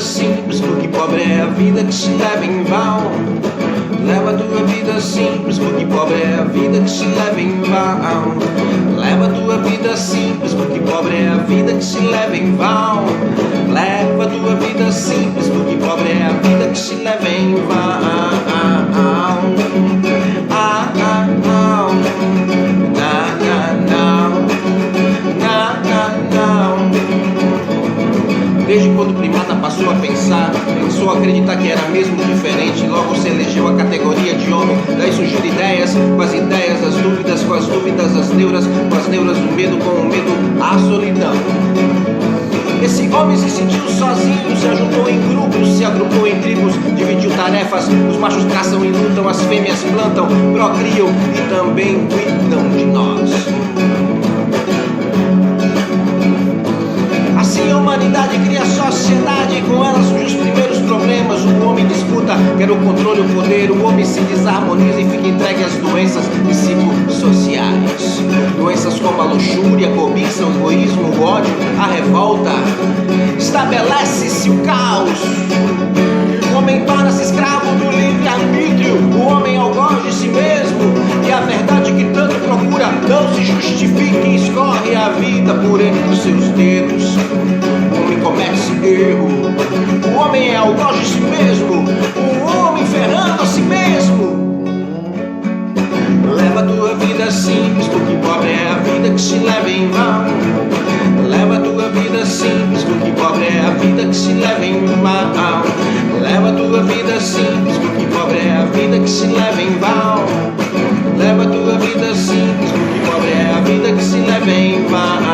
simples, porque pobre é a vida que se leva em vão. Leva a tua vida simples, porque pobre é a vida que se leva em vão. Leva a tua vida simples, porque pobre é a vida que se leva em vão. Leva a tua vida simples, porque pobre é a vida que se leva em vão. Desde quando o primata passou a pensar, pensou a acreditar que era mesmo diferente, logo se elegeu a categoria de homem. Daí surgiram ideias, com as ideias das dúvidas, com as dúvidas das neuras, com as neuras do medo, com o medo a solidão. Esse homem se sentiu sozinho, se ajuntou em grupos, se agrupou em tribos, dividiu tarefas. Os machos caçam e lutam, as fêmeas plantam, procriam e também cuidam de nós. Assim a humanidade cria sociedade, e com ela surgem os primeiros problemas. O homem disputa, quer o controle, o poder. O homem se desarmoniza e fica entregue às doenças psicossociais. Doenças como a luxúria, a cobiça, o egoísmo, o ódio, a revolta. Estabelece-se o caos. O homem torna-se escravo do livre-arbítrio. O homem algoz de si mesmo, e a verdade que tanto procura não se justifica e escorre a vida por entre os seus dedos. O homem comete esse erro. O homem é algoz de si mesmo, o homem ferrando a si mesmo. Leva a tua vida simples, porque pobre é a vida que se leva em vão. Leva a tua vida simples, porque pobre é a vida que se leva em vão. Leva a tua vida simples, porque pobre é a vida que se leva em vão. Leva a tua vida simples, porque pobre é a vida que se leva em vão.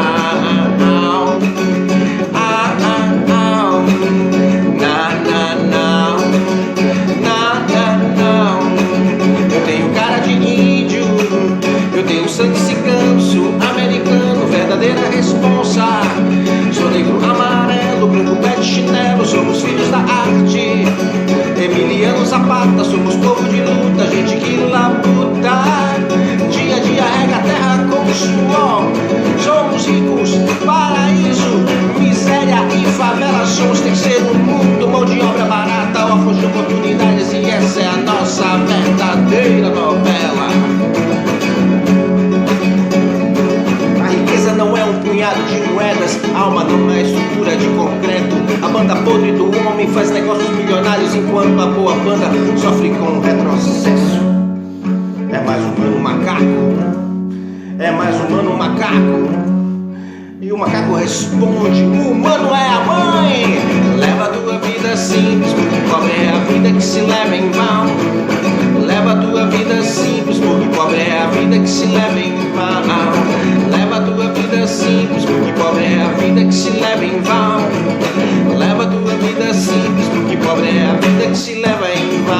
Eu tenho cara de índio, eu tenho sangue cigano, sul-americano, verdadeira responsa. Sou negro, amarelo, branco, pé de chinelo, somos filhos da arte. Emiliano Zapata, somos povo de luta, gente que labuta. Dia a dia rega a terra com suor. Somos ricos, paraíso, miséria e favela. Somos terceiro mundo, mão de obra barata, órfãos de oportunidades, e essa é a nossa verdadeira novela. A riqueza não é um punhado de moedas, a alma não é estrutura de concreto. A banda podre do homem faz negócios milionários, enquanto a boa banda sofre com retrocesso. É mais humano macaco, é mais humano macaco. E o macaco responde: o humano é a mãe. Leva a tua vida simples, porque pobre é a vida que se leva em vão. Leva a tua vida simples, porque pobre é a vida que se leva em vão. Leva a tua vida simples, porque pobre é a vida que se leva em vão. Leva a tua vida simples, porque pobre é a vida que se leva em vão.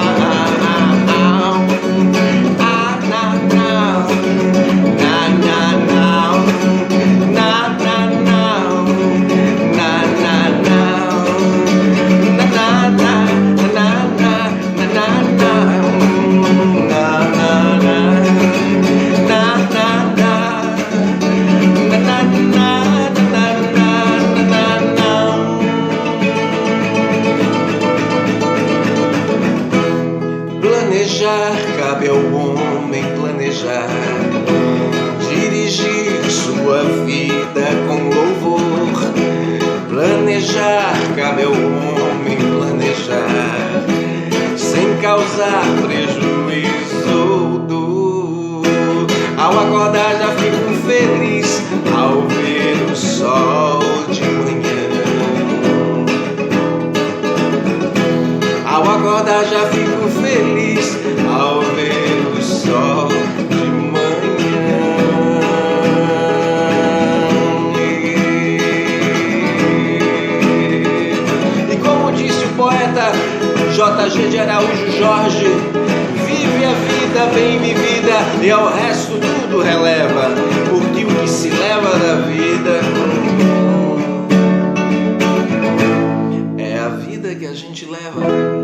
Cabe ao homem planejar, dirigir sua vida com louvor. Planejar, cabe ao homem planejar, sem causar prejuízo ou dor. Ao acordar já fico feliz, ao ver o sol de manhã. Ao acordar já fico feliz, ao ver o sol de manhã. E como disse o poeta J.G. de Araújo Jorge, vive a vida bem vivida e ao resto tudo releva, porque o que se leva da vida é a vida que a gente leva.